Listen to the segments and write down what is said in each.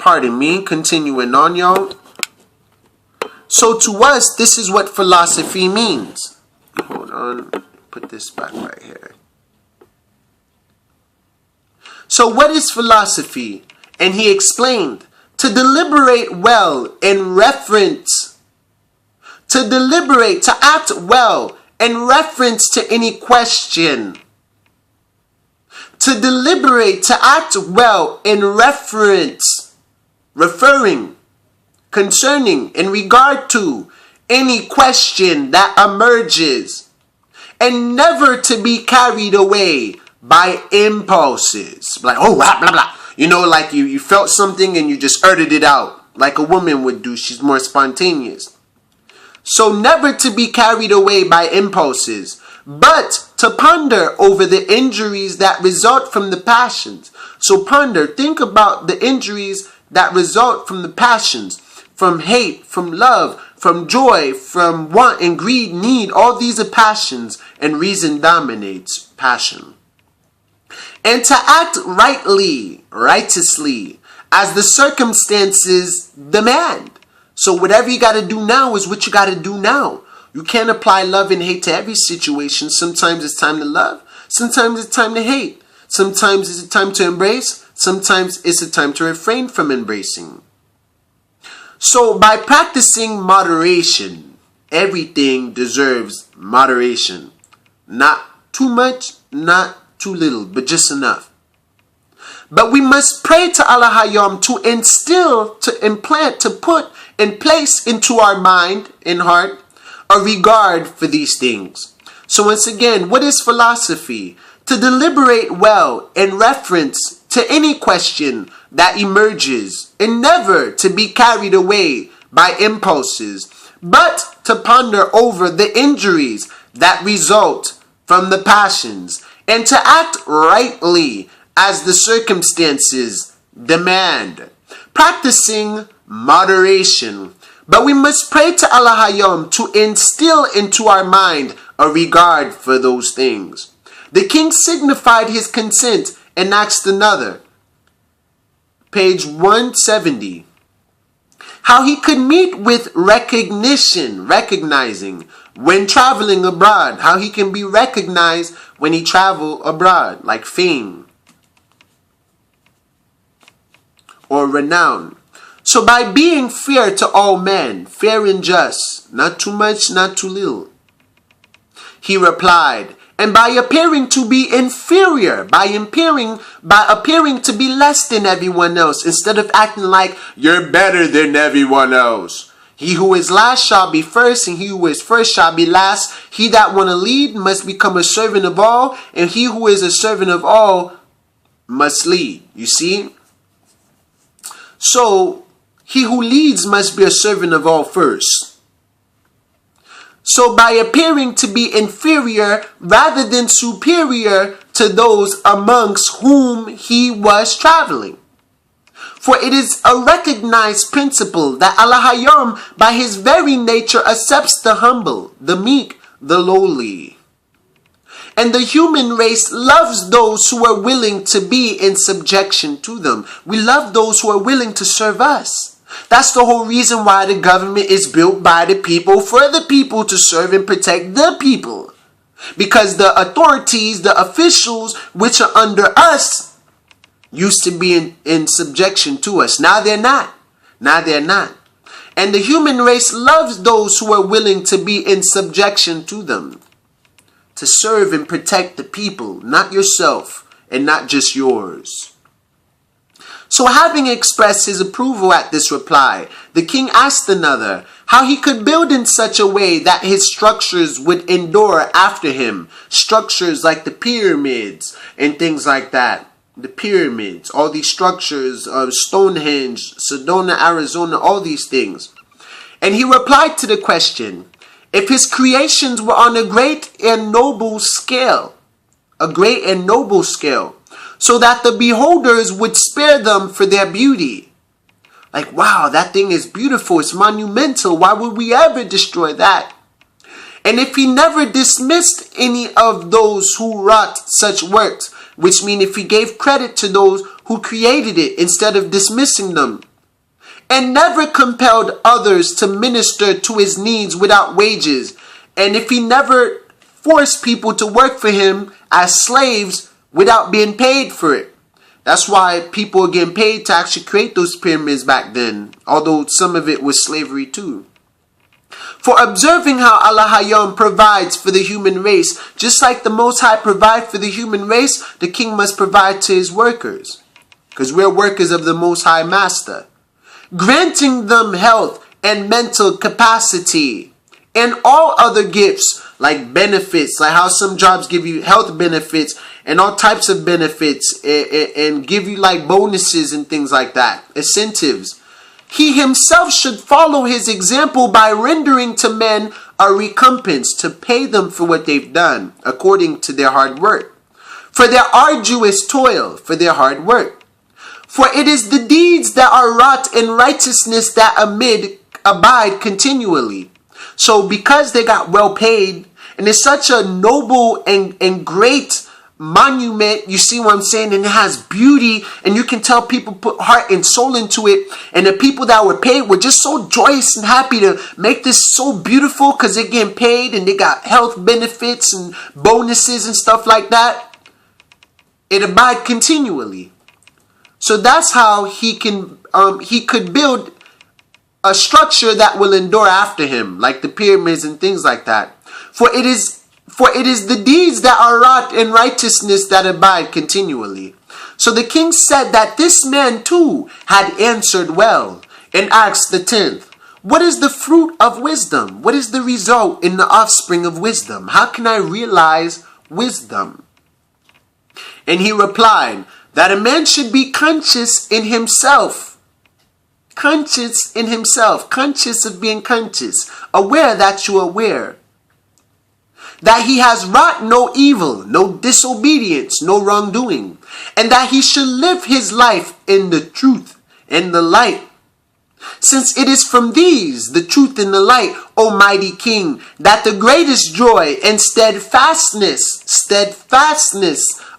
pardon me, continuing on, y'all. So to us, this is what philosophy means. Hold on, put this back right here. So what is philosophy? And he explained, to deliberate well in reference, to deliberate, to act well in reference to any question. To deliberate, to act well in reference, referring, concerning, in regard to any question that emerges, and never to be carried away by impulses. Like, oh, blah, blah, blah. You know, like you felt something and you just uttered it out, like a woman would do. She's more spontaneous. So never to be carried away by impulses, but to ponder over the injuries that result from the passions. So ponder, think about the injuries that result from the passions, from hate, from love, from joy, from want and greed, need. All these are passions, and reason dominates passion. And to act rightly, righteously, as the circumstances demand. So whatever you got to do now is what you got to do now. You can't apply love and hate to every situation. Sometimes it's time to love. Sometimes it's time to hate. Sometimes it's a time to embrace. Sometimes it's a time to refrain from embracing. So by practicing moderation, everything deserves moderation. Not too much, not too little, but just enough. But we must pray to Allah Hayam to instill, to implant, to put in place into our mind and heart a regard for these things. So once again, what is philosophy? To deliberate well in reference to any question that emerges, and never to be carried away by impulses, but to ponder over the injuries that result from the passions, and to act rightly as the circumstances demand, practicing moderation. But we must pray to Allah Hayam to instill into our mind a regard for those things. The king signified his consent and asked another, page 170, how he could meet with recognition, recognizing when traveling abroad, how he can be recognized when he travel abroad, like fame or renown. So by being fair to all men, fair and just, not too much, not too little, he replied, and by appearing to be inferior, by appearing to be less than everyone else, instead of acting like you're better than everyone else. He who is last shall be first, and he who is first shall be last. He that want to lead must become a servant of all, and he who is a servant of all must lead. You see? So, he who leads must be a servant of all first. So by appearing to be inferior rather than superior to those amongst whom he was traveling. For it is a recognized principle that Allah Hayam by his very nature accepts the humble, the meek, the lowly. And the human race loves those who are willing to be in subjection to them. We love those who are willing to serve us. That's the whole reason why the government is built by the people, for the people, to serve and protect the people. Because the authorities, the officials, which are under us, used to be in subjection to us. Now they're not. Now they're not. And the human race loves those who are willing to be in subjection to them. To serve and protect the people, not yourself and not just yours. So having expressed his approval at this reply, the king asked another how he could build in such a way that his structures would endure after him. Structures like the pyramids and things like that. The pyramids, all these structures of Stonehenge, Sedona, Arizona, all these things. And he replied to the question, if his creations were on a great and noble scale, so that the beholders would spare them for their beauty. Like, wow, that thing is beautiful, it's monumental, why would we ever destroy that? And if he never dismissed any of those who wrought such works, which means if he gave credit to those who created it instead of dismissing them, and never compelled others to minister to his needs without wages. And if he never forced people to work for him as slaves without being paid for it. That's why people were getting paid to actually create those pyramids back then, although some of it was slavery too. For observing how Allah Hayyam provides for the human race, just like the Most High provide for the human race, the king must provide to his workers, because we're workers of the Most High Master. Granting them health and mental capacity and all other gifts like benefits, like how some jobs give you health benefits and all types of benefits and give you like bonuses and things like that, incentives. He himself should follow his example by rendering to men a recompense to pay them for what they've done according to their hard work, for their arduous toil, for their hard work. For it is the deeds that are wrought in righteousness that abide continually. So because they got well paid, and it's such a noble and great monument, you see what I'm saying, and it has beauty, and you can tell people put heart and soul into it, and the people that were paid were just so joyous and happy to make this so beautiful because they're getting paid and they got health benefits and bonuses and stuff like that. It abide continually. So that's how he could build a structure that will endure after him, like the pyramids and things like that. For it is the deeds that are wrought in righteousness that abide continually. So the king said that this man too had answered well, and asked the 10th, what is the fruit of wisdom? What is the result in the offspring of wisdom? How can I realize wisdom? And he replied, that a man should be conscious in himself. Conscious in himself. Conscious of being conscious. Aware that you're aware. That he has wrought no evil, no disobedience, no wrongdoing. And that he should live his life in the truth and the light. Since it is from these, the truth and the light, Almighty King, that the greatest joy and steadfastness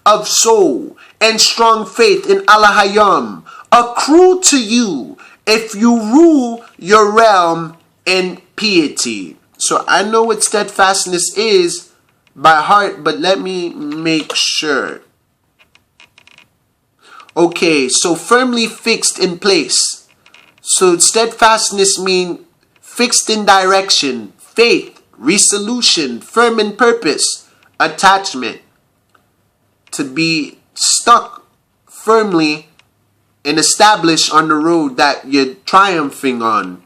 of soul and strong faith in Allah Hayyam accrue to you if you rule your realm in piety. So I know what steadfastness is by heart, but let me make sure. Okay, so firmly fixed in place. So steadfastness means fixed in direction, faith, resolution, firm in purpose, attachment. To be stuck firmly and established on the road that you're triumphing on.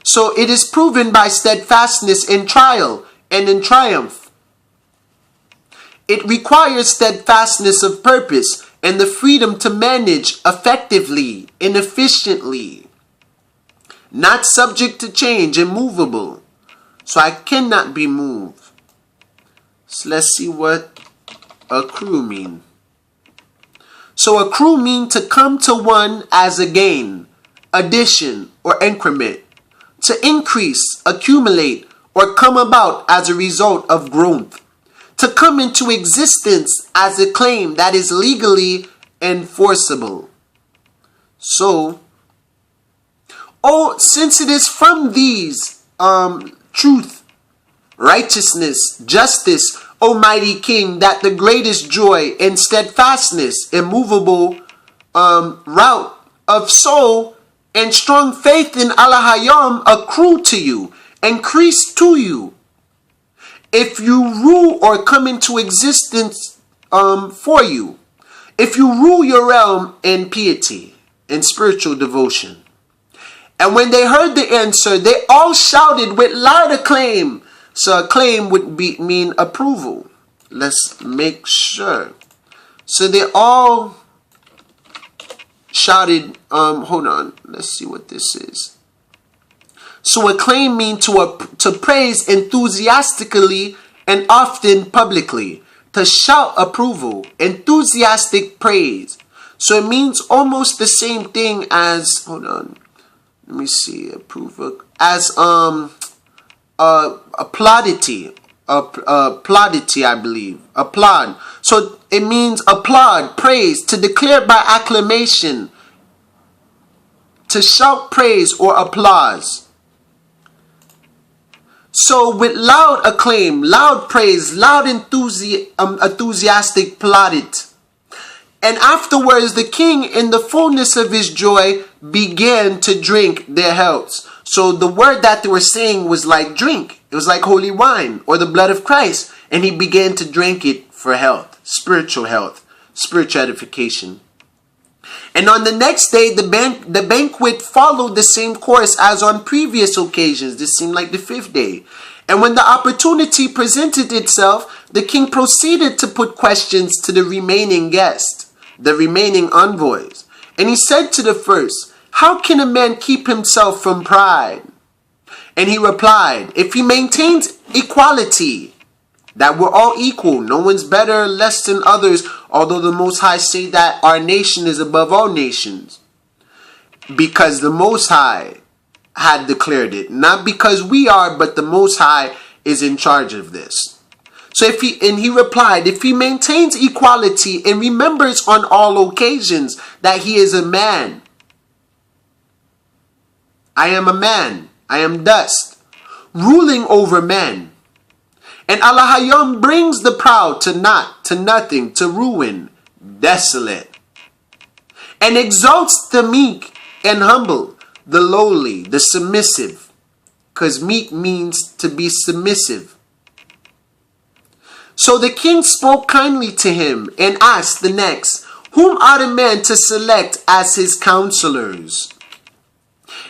So it is proven by steadfastness in trial and in triumph. It requires steadfastness of purpose and the freedom to manage effectively and efficiently. Not subject to change, immovable. So I cannot be moved. So let's see what accrue mean. So accrue mean to come to one as a gain, addition, or increment. To increase, accumulate, or come about as a result of growth. To come into existence as a claim that is legally enforceable. So, since it is from these truth, righteousness, justice, Almighty King, that the greatest joy and steadfastness, immovable route of soul and strong faith in Allah Hayyam accrue to you, increase to you, if you rule or come into existence for you, if you rule your realm in piety and spiritual devotion. And when they heard the answer, they all shouted with loud acclaim. So acclaim would mean approval. Let's make sure. So they all shouted, hold on, let's see what this is. So acclaim means to praise enthusiastically and often publicly. To shout approval, enthusiastic praise. So it means almost the same thing as, hold on, let me see, approval, as plaudity, I believe, applaud. So it means applaud, praise, to declare by acclamation, to shout praise or applause. So with loud acclaim, loud praise, loud enthusiastic plaudit. And afterwards the king, in the fullness of his joy, began to drink their healths. So the word that they were saying was like drink. It was like holy wine or the blood of Christ. And he began to drink it for health, spiritual edification. And on the next day, the banquet followed the same course as on previous occasions. This seemed like the 5th day. And when the opportunity presented itself, the king proceeded to put questions to the remaining guests, the remaining envoys. And he said to the first, "How can a man keep himself from pride?" And he replied, "If he maintains equality, that we're all equal, no one's better or less than others, although the Most High say that our nation is above all nations, because the Most High had declared it, not because we are, but the Most High is in charge of this." So he replied, "If he maintains equality and remembers on all occasions that he is a man, I am a man, I am dust, ruling over men. And Allah Hayyam brings the proud to naught, to nothing, to ruin, desolate. And exalts the meek and humble, the lowly, the submissive." Because meek means to be submissive. So the king spoke kindly to him and asked the next, "Whom are the men to select as his counselors?"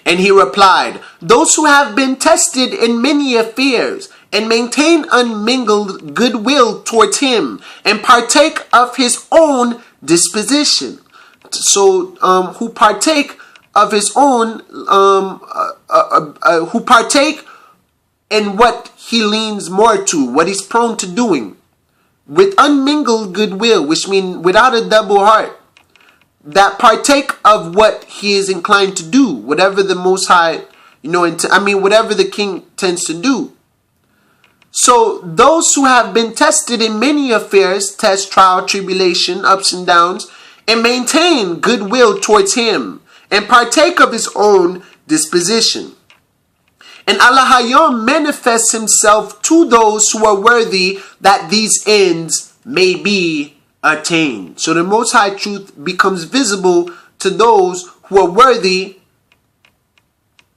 And he replied, "Those who have been tested in many affairs, and maintain unmingled goodwill towards him, and partake of his own disposition." So, who partake of his own, who partake in what he leans more to, what he's prone to doing, with unmingled goodwill, which means without a double heart, that partake of what he is inclined to do, whatever the Most High, whatever the king tends to do. So those who have been tested in many affairs, test, trial, tribulation, ups and downs, and maintain goodwill towards him, and partake of his own disposition. And Allah Hayyam manifests himself to those who are worthy, that these ends may be attained. So the Most High truth becomes visible to those who are worthy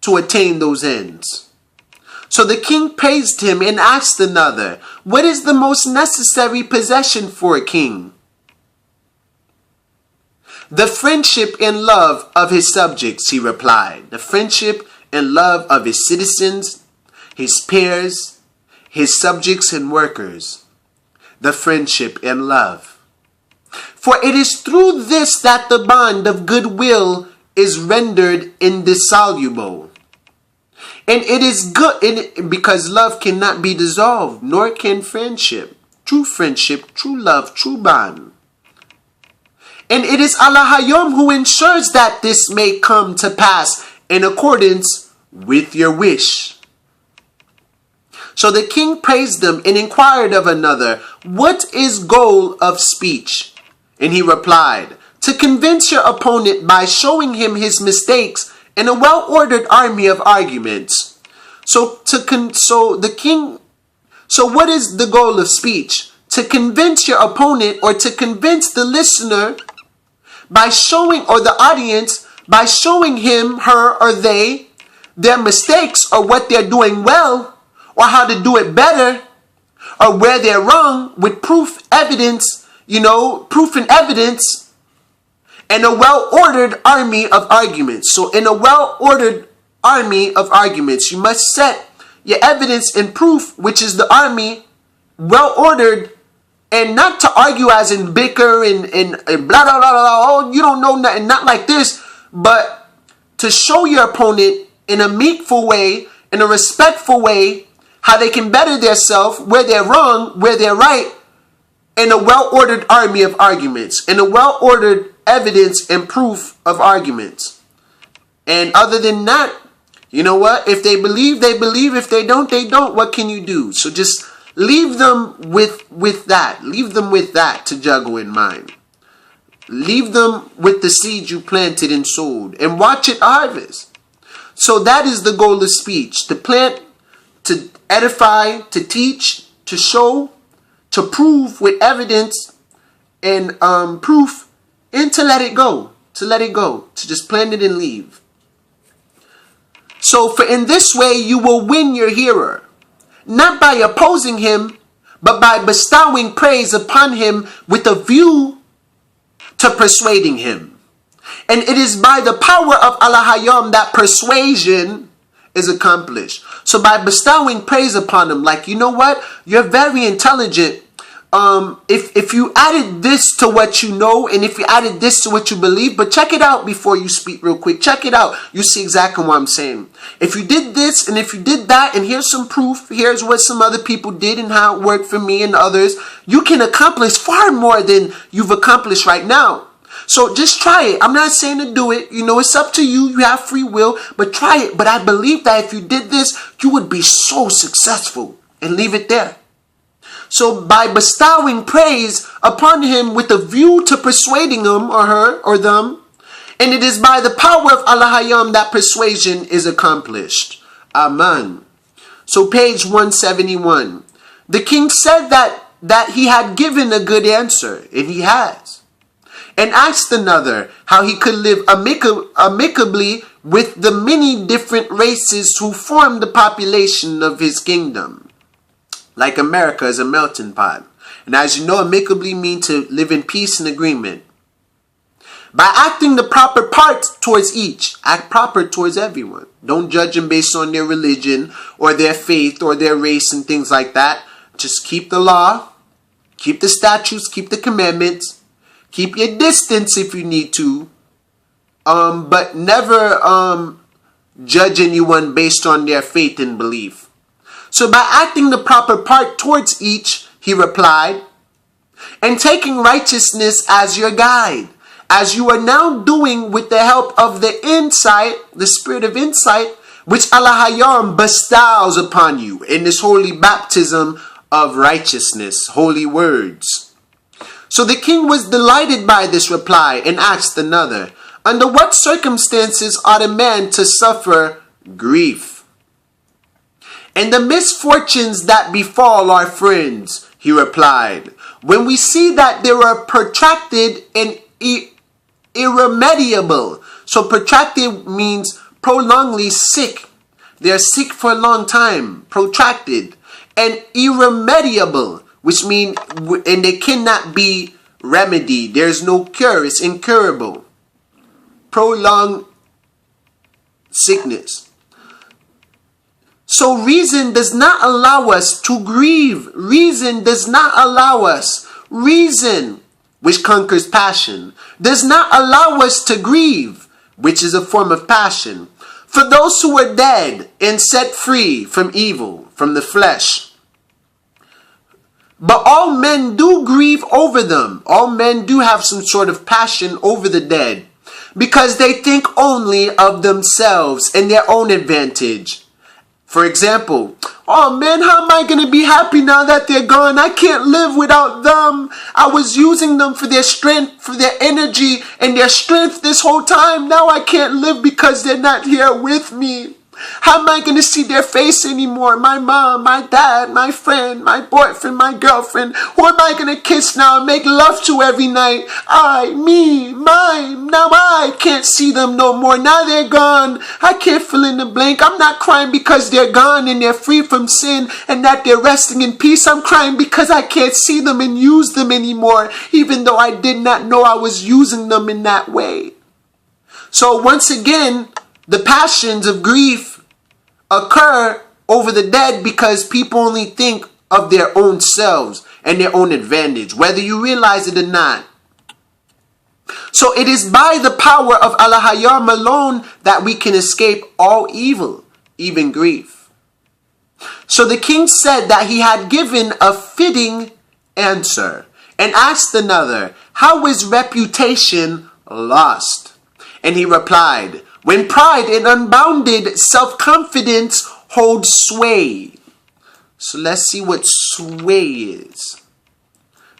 to attain those ends. So the king praised him and asked another, "What is the most necessary possession for a king?" "The friendship and love of his subjects," he replied. "The friendship and love of his citizens, his peers, his subjects and workers. The friendship and love. For it is through this that the bond of goodwill is rendered indissoluble. And it is good, because love cannot be dissolved, nor can friendship, true love, true bond. And it is Allah Hayyam who ensures that this may come to pass in accordance with your wish." So the king praised them and inquired of another, "What is goal of speech?" And he replied, "To convince your opponent by showing him his mistakes in a well-ordered army of arguments." So what is the goal of speech? To convince your opponent, or to convince the listener by showing, or the audience, by showing him, her, or they their mistakes, or what they're doing well, or how to do it better, or where they're wrong, with proof and evidence, and a well-ordered army of arguments. So in a well-ordered army of arguments, you must set your evidence and proof, which is the army, well-ordered, and not to argue as in bicker and blah, blah, blah, blah, oh, you don't know nothing, not like this, but to show your opponent in a meekful way, in a respectful way, how they can better themselves, where they're wrong, where they're right, in a well-ordered army of arguments, in a well-ordered evidence and proof of arguments. And other than that, you know what? If they believe, they believe. If they don't, they don't. What can you do? So just leave them with that. Leave them with that to juggle in mind. Leave them with the seed you planted and sowed, and watch it harvest. So that is the goal of speech: to plant, to edify, to teach, to show, to prove with evidence and proof, and to let it go. To let it go. To just plant it and leave. So for in this way you will win your hearer, not by opposing him, but by bestowing praise upon him with a view to persuading him. And it is by the power of Allah that persuasion is accomplished. So by bestowing praise upon him, like, you know what? You're very intelligent. If you added this to what you know, and if you added this to what you believe, but check it out before you speak real quick. Check it out. You see exactly what I'm saying. If you did this, and if you did that, and here's some proof, here's what some other people did and how it worked for me and others, you can accomplish far more than you've accomplished right now. So just try it. I'm not saying to do it. You know, it's up to you. You have free will, but try it. But I believe that if you did this, you would be so successful. And leave it there. So by bestowing praise upon him with a view to persuading him or her or them, and it is by the power of Allah that persuasion is accomplished. Amen. So page 171. The king said that he had given a good answer, and he has. And asked another how he could live amicably with the many different races who form the population of his kingdom. Like America is a melting pot. And as you know, amicably means to live in peace and agreement. By acting the proper part towards each, act proper towards everyone. Don't judge them based on their religion or their faith or their race and things like that. Just keep the law, keep the statutes, keep the commandments, keep your distance if you need to, but never judge anyone based on their faith and belief. So by acting the proper part towards each, he replied, and taking righteousness as your guide, as you are now doing with the help of the insight, the spirit of insight, which Allah bestows upon you in this holy baptism of righteousness, holy words. So the king was delighted by this reply and asked another, under what circumstances ought a man to suffer grief? And the misfortunes that befall our friends, he replied, when we see that they are protracted and irremediable. So protracted means prolongedly sick. They are sick for a long time, protracted. And irremediable, which means, and they cannot be remedied. There's no cure, it's incurable. Prolonged sickness. So reason does not allow us to grieve. Reason does not allow us. Reason, which conquers passion, does not allow us to grieve, which is a form of passion, for those who are dead and set free from evil, from the flesh. But all men do grieve over them. All men do have some sort of passion over the dead, because they think only of themselves and their own advantage. For example, oh man, how am I going to be happy now that they're gone? I can't live without them. I was using them for their strength, for their energy and their strength this whole time. Now I can't live because they're not here with me. How am I going to see their face anymore? My mom, my dad, my friend, my boyfriend, my girlfriend. Who am I going to kiss now and make love to every night? I, me, mine. Now I can't see them no more. Now they're gone. I can't fill in the blank. I'm not crying because they're gone and they're free from sin and that they're resting in peace. I'm crying because I can't see them and use them anymore, even though I did not know I was using them in that way. So once again, the passions of grief occur over the dead because people only think of their own selves and their own advantage, whether you realize it or not. So it is by the power of Allah alone that we can escape all evil, even grief. So the king said that he had given a fitting answer and asked another, how is reputation lost? And he replied, when pride and unbounded self-confidence hold sway. So let's see what sway is.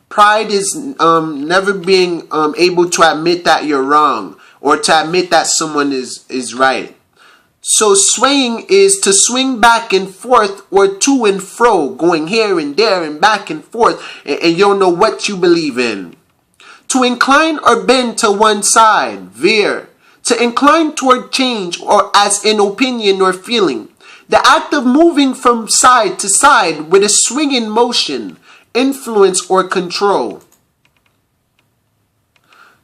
Pride is never being able to admit that you're wrong or to admit that someone is right. So swaying is to swing back and forth or to and fro, going here and there and back and forth, and you don't know what you believe in. To incline or bend to one side, veer. To incline toward change or as in opinion or feeling. The act of moving from side to side with a swinging motion, influence or control.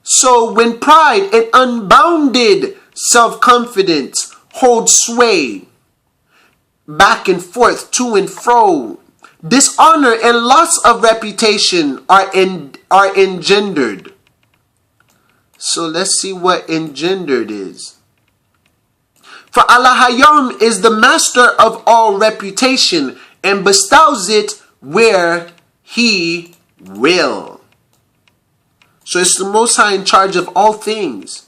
So when pride and unbounded self-confidence hold sway back and forth, to and fro, dishonor and loss of reputation are engendered. So let's see what engendered is. For Allah Hayam is the master of all reputation and bestows it where He will. So it's the Most High in charge of all things.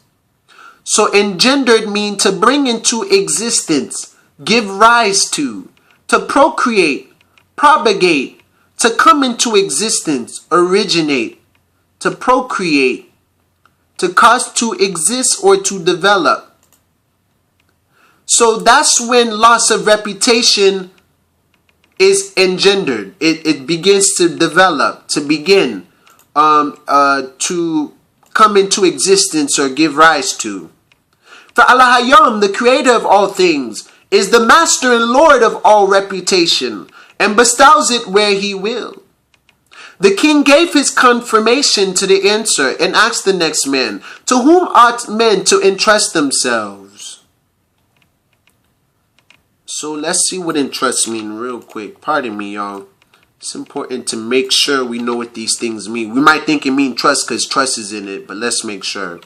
So engendered means to bring into existence, give rise to procreate, propagate, to come into existence, originate, to procreate, to cause to exist or to develop. So that's when loss of reputation is engendered. It begins to develop, to begin, to come into existence or give rise to. For Allah Hayam, the creator of all things, is the master and lord of all reputation, and bestows it where He will. The king gave his confirmation to the answer and asked the next man, to whom ought men to entrust themselves? So let's see what entrust mean real quick. Pardon me, y'all. It's important to make sure we know what these things mean. We might think it means trust because trust is in it, but let's make sure.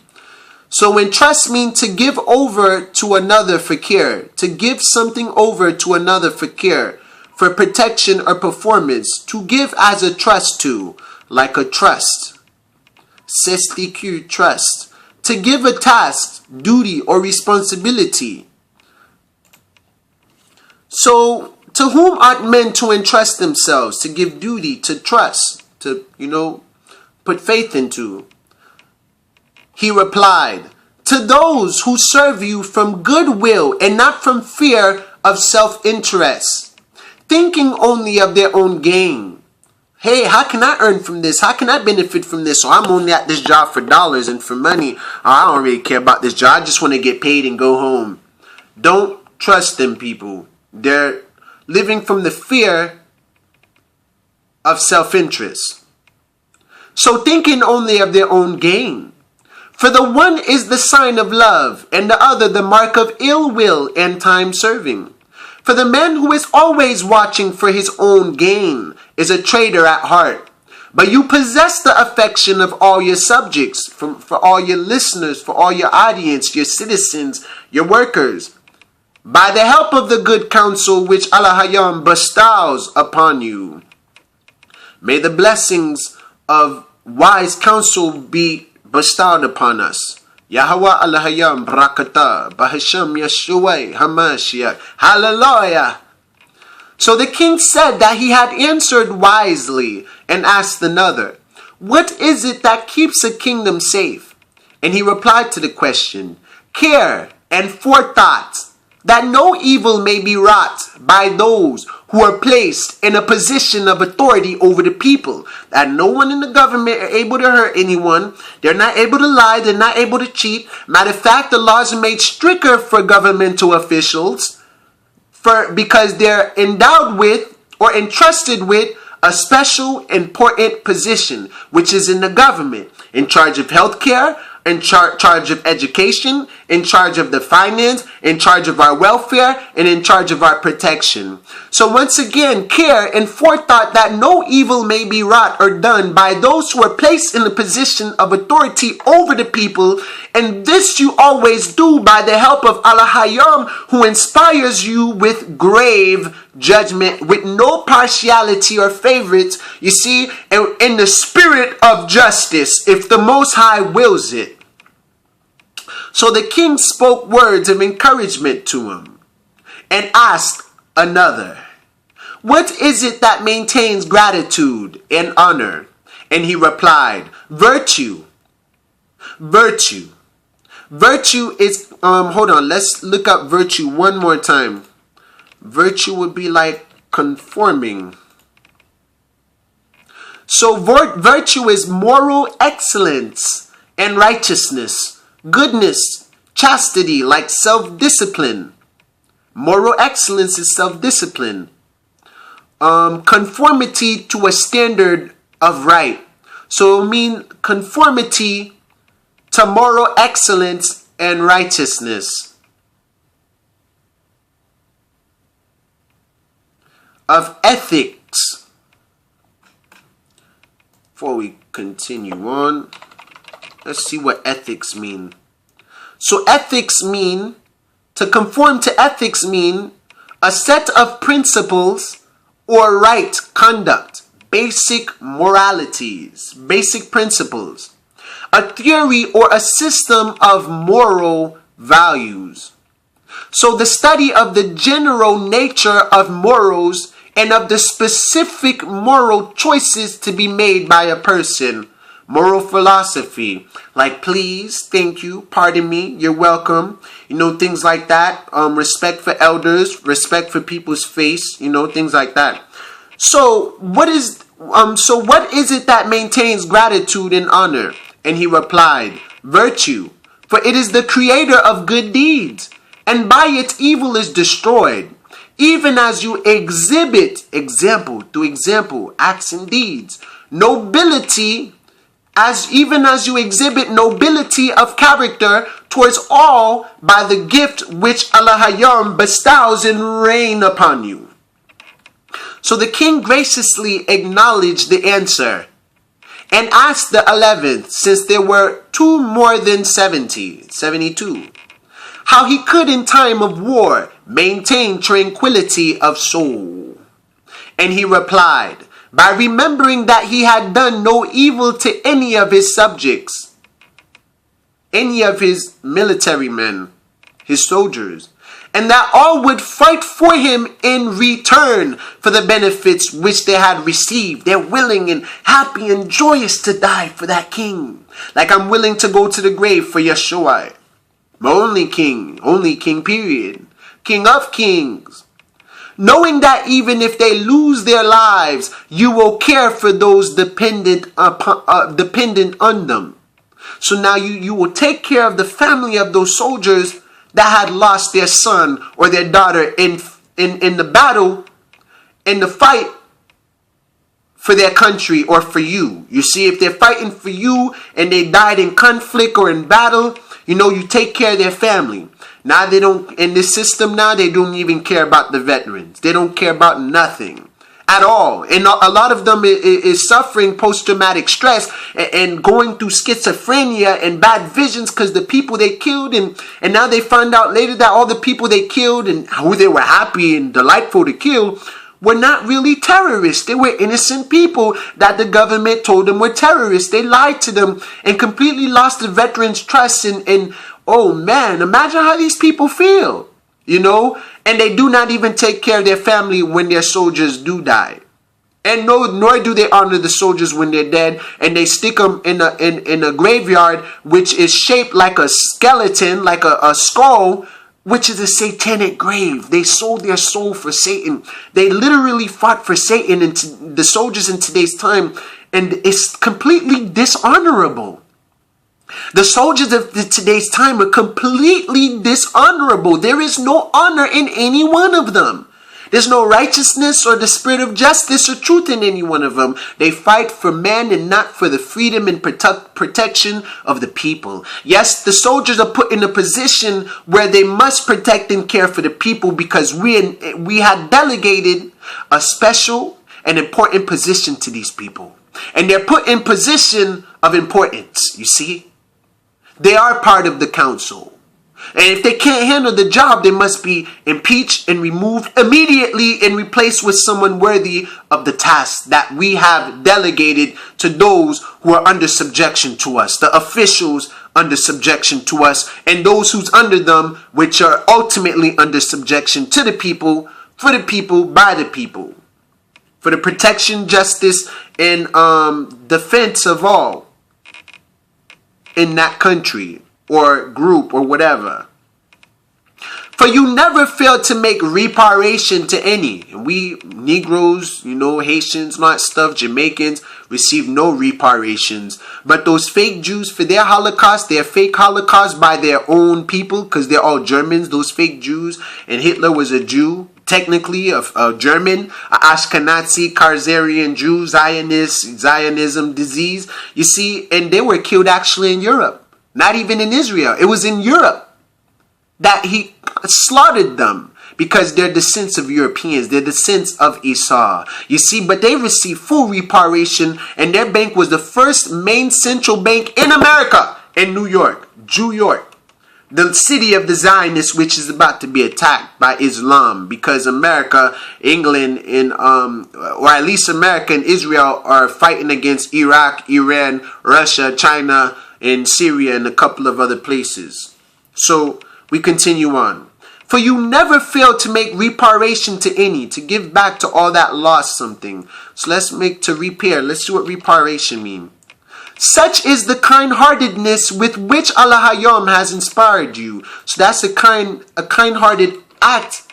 So when trust means to give over to another fakir, to give something over to another fakir, for protection or performance, to give as a trust to, like a trust. Sestiku, trust. To give a task, duty, or responsibility. So, to whom ought men to entrust themselves, to give duty, to trust, to, put faith into? He replied, to those who serve you from goodwill and not from fear of self-interest, thinking only of their own gain. Hey, how can I earn from this? How can I benefit from this? Or I'm only at this job for dollars and for money. Or I don't really care about this job. I just want to get paid and go home. Don't trust them, people. They're living from the fear of self-interest. So thinking only of their own gain. For the one is the sign of love, and the other the mark of ill will and time serving. For the man who is always watching for his own gain is a traitor at heart. But you possess the affection of all your subjects, for all your listeners, for all your audience, your citizens, your workers, by the help of the good counsel which Allah Hayam bestows upon you. May the blessings of wise counsel be bestowed upon us. Yahweh Allahayam Brakata Bahasham Yeshua Hamashiach. Hallelujah. So the king said that he had answered wisely and asked another, what is it that keeps a kingdom safe? And he replied to the question, care and forethought, that no evil may be wrought by those who are placed in a position of authority over the people, that no one in the government are able to hurt anyone. They're not able to lie. They're not able to cheat. Matter of fact, the laws are made stricter for governmental officials because they're endowed with or entrusted with a special important position, which is in the government, in charge of healthcare, in charge of education, in charge of the finance, in charge of our welfare, and in charge of our protection. So once again, care and forethought that no evil may be wrought or done by those who are placed in a position of authority over the people, and this you always do by the help of Allah Hayam, who inspires you with grave judgment, with no partiality or favorites, you see, in the spirit of justice, if the Most High wills it. So the king spoke words of encouragement to him and asked another, what is it that maintains gratitude and honor And he replied, virtue. Virtue. Virtue is, hold on, let's look up virtue one more time. Virtue would be like conforming. So virtue is moral excellence and righteousness, goodness, chastity, like self-discipline. Moral excellence is self-discipline. Conformity to a standard of right. So it means conformity to moral excellence and righteousness. Of ethics. Before we continue on, let's see what ethics mean. So ethics mean, to conform to ethics mean a set of principles or right conduct, basic moralities, basic principles, a theory or a system of moral values. So the study of the general nature of morals and of the specific moral choices to be made by a person. Moral philosophy, like please, thank you, pardon me, you're welcome. You know, things like that. Respect for elders, respect for people's face, you know, things like that. So what is it that maintains gratitude and honor? And he replied, virtue, for it is the creator of good deeds, and by it evil is destroyed. Even as you exhibit, example to example, acts and deeds, nobility, even as you exhibit nobility of character towards all by the gift which Allah bestows in rain upon you. So the king graciously acknowledged the answer and asked the 11th, since there were two more than 72, how he could in time of war maintain tranquility of soul. And he replied, by remembering that he had done no evil to any of his subjects, any of his military men, his soldiers, and that all would fight for him in return for the benefits which they had received. They're willing and happy and joyous to die for that king. Like I'm willing to go to the grave for Yis-RoyAl. My only king period. King of kings. Knowing that even if they lose their lives, you will care for those dependent on them. So now you will take care of the family of those soldiers that had lost their son or their daughter in the battle, in the fight for their country or for you. You see, if they're fighting for you and they died in conflict or in battle, you know, you take care of their family. Now they don't, in this system now, they don't even care about the veterans. They don't care about nothing at all. And a lot of them is suffering post-traumatic stress and going through schizophrenia and bad visions because the people they killed, and now they find out later that all the people they killed and who they were happy and delightful to kill were not really terrorists. They were innocent people that the government told them were terrorists. They lied to them and completely lost the veterans' trust. And oh man, imagine how these people feel, you know? And they do not even take care of their family when their soldiers do die. And nor do they honor the soldiers when they're dead. And they stick them in a graveyard which is shaped like a skeleton, like a skull, which is a satanic grave. They sold their soul for Satan. They literally fought for Satan and the soldiers in today's time. And it's completely dishonorable. The soldiers of today's time are completely dishonorable. There is no honor in any one of them. There's no righteousness or the spirit of justice or truth in any one of them. They fight for man and not for the freedom and protection of the people. Yes, the soldiers are put in a position where they must protect and care for the people because we had delegated a special and important position to these people. And they're put in position of importance, you see. They are part of the council. And if they can't handle the job, they must be impeached and removed immediately and replaced with someone worthy of the task that we have delegated to those who are under subjection to us, the officials under subjection to us, and those who's under them, which are ultimately under subjection to the people, for the people, by the people. for the protection, justice, and defense of all in that country or group or whatever. For you never failed to make reparation to any. And we Negroes, Haitians, not stuff, Jamaicans, receive no reparations. But those fake Jews, for their Holocaust, their fake Holocaust by their own people, because they're all Germans, those fake Jews, and Hitler was a Jew, technically a German, a Ashkenazi, Khazarian Jew, Zionism disease, you see, and they were killed actually in Europe, not even in Israel. It was in Europe that he slaughtered them because they're descendants of Europeans. They're descendants of Esau. You see, but they received full reparation, and their bank was the first main central bank in America, in New York, Jew York, the city of the Zionists, which is about to be attacked by Islam, because America, England, and or at least America and Israel are fighting against Iraq, Iran, Russia, China, and Syria, and a couple of other places. So we continue on. For you never failed to make reparation to any, to give back to all that lost something. So let's repair. Let's see what reparation means. Such is the kind-heartedness with which Allah Hayom has inspired you. So that's a kind-hearted act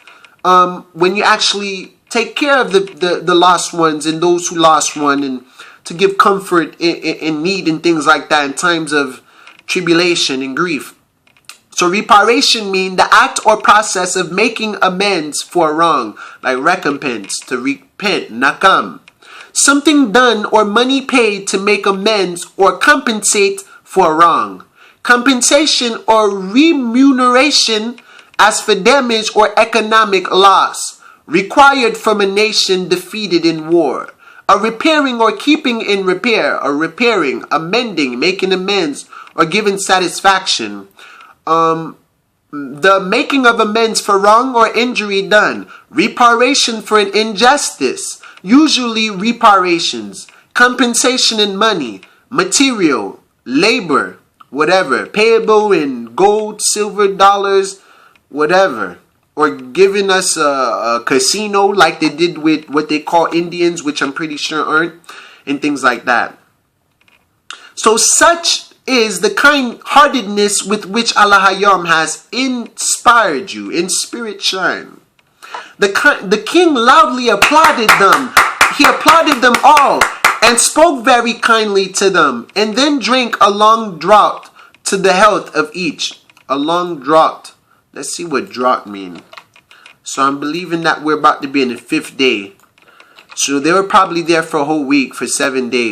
when you actually take care of the lost ones and those who lost one, and to give comfort in need and things like that in times of tribulation and grief. So reparation means the act or process of making amends for a wrong, like recompense, to repent, nakam. Something done or money paid to make amends or compensate for a wrong. Compensation or remuneration as for damage or economic loss, required from a nation defeated in war. A repairing or keeping in repair, or repairing, amending, making amends, or giving satisfaction. The making of amends for wrong or injury done. Reparation for an injustice. Usually reparations. Compensation in money, material, labor, whatever. Payable in gold, silver, dollars, whatever. Or giving us a casino like they did with what they call Indians, which I'm pretty sure aren't, and things like that. So such is the kind-heartedness with which Allah Hayom has inspired you in spirit shine. The king loudly applauded them. He applauded them all and spoke very kindly to them, and then drank a long draught to the health of each. A long draught. Let's see what drought mean. So I'm believing that we're about to be in the 5th day. So they were probably there for a whole week, for 7 days.